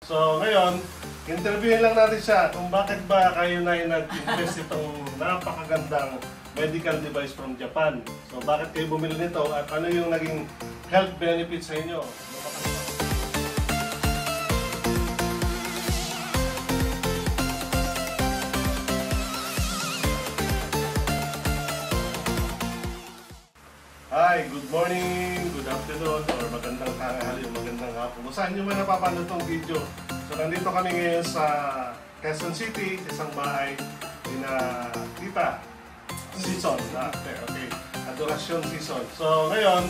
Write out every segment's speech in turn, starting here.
So ngayon, interviewin lang natin siya kung bakit ba kayo na nag-invest itong napakagandang medical device from Japan. So bakit kayo bumili nito at ano yung naging health benefits sa inyo? Hi, good morning, good afternoon, or magandang tanghali o magandang hapon. Kung saan nyo man napapanood itong video. So nandito kami ngayon sa Quezon City, sa isang bahay ni na Tita Season. Okay. Adorasyon Season. So ngayon,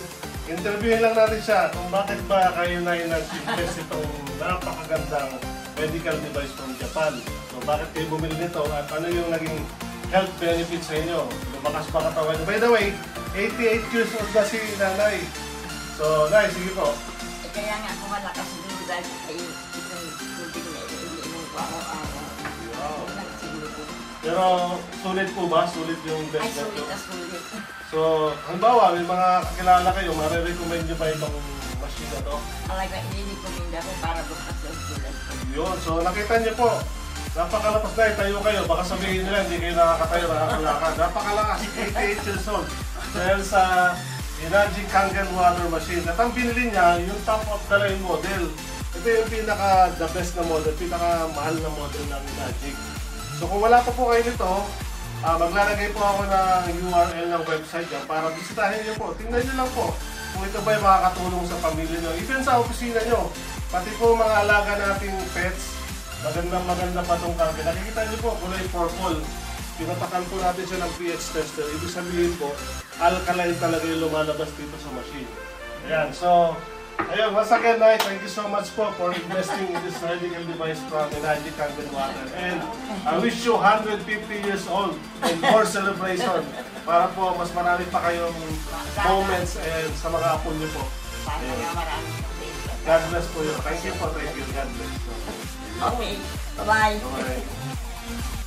interviewin lang natin siya kung bakit ba kayo na nag-invest itong napakagandang medical device from Japan. So bakit kayo bumili nito at ano yung naging health benefits sa inyo? Lumakas pa katawan. By the way, 88 years old na si Nanay. So, Nay, sige po. Kaya nga ako malakas din dahil ay itong tubig na iniinom ko araw-araw. Wow. Nagsiguro ko. Pero sulit po ba? Sulit yung Ay, best sulit nyo? na sulit. So, halimbawa, may mga kakilala kayo, marirecommend nyo ba itong machine na to? Alaga, inirecommend ako para bukas yung sulit. Yun. So, nakita nyo po. Napakalakas na, tayo kayo. Baka sabihin nila, hindi kayo nakakatayo, nakakalakad. Napakalakas, 88 years old. Dahil sa Energy Kangen water machine. At ang binili niya, yung top of the line model. Ito yung pinaka the best na model, pinaka mahal na model ng Energy. So kung wala pa po kayo nito, maglalagay po ako ng URL ng website dyan para bisitahin niyo po. Tingnan niyo lang po kung ito ba yung makakatulong sa pamilya niyo. Even sa opisina niyo, pati po mga alaga nating pets, maganda pa itong Kangen. Nakikita niyo po, kulay purple. Pinatakan po natin siya ng pH tester. Ibig sabihin po, alkaline talaga yung lumalabas dito sa machine. Ayan, so, ayun, once again, Nay, thank you so much po for investing in this medical device from Energy Kangen Water. And I wish you 150 years old and more celebration para po mas marami pa kayong moments and sa mga apo niyo po. Sana nga maraming sulit. God bless po yun. Thank you po, thank you. God bless po. Okay, bye-bye. Bye.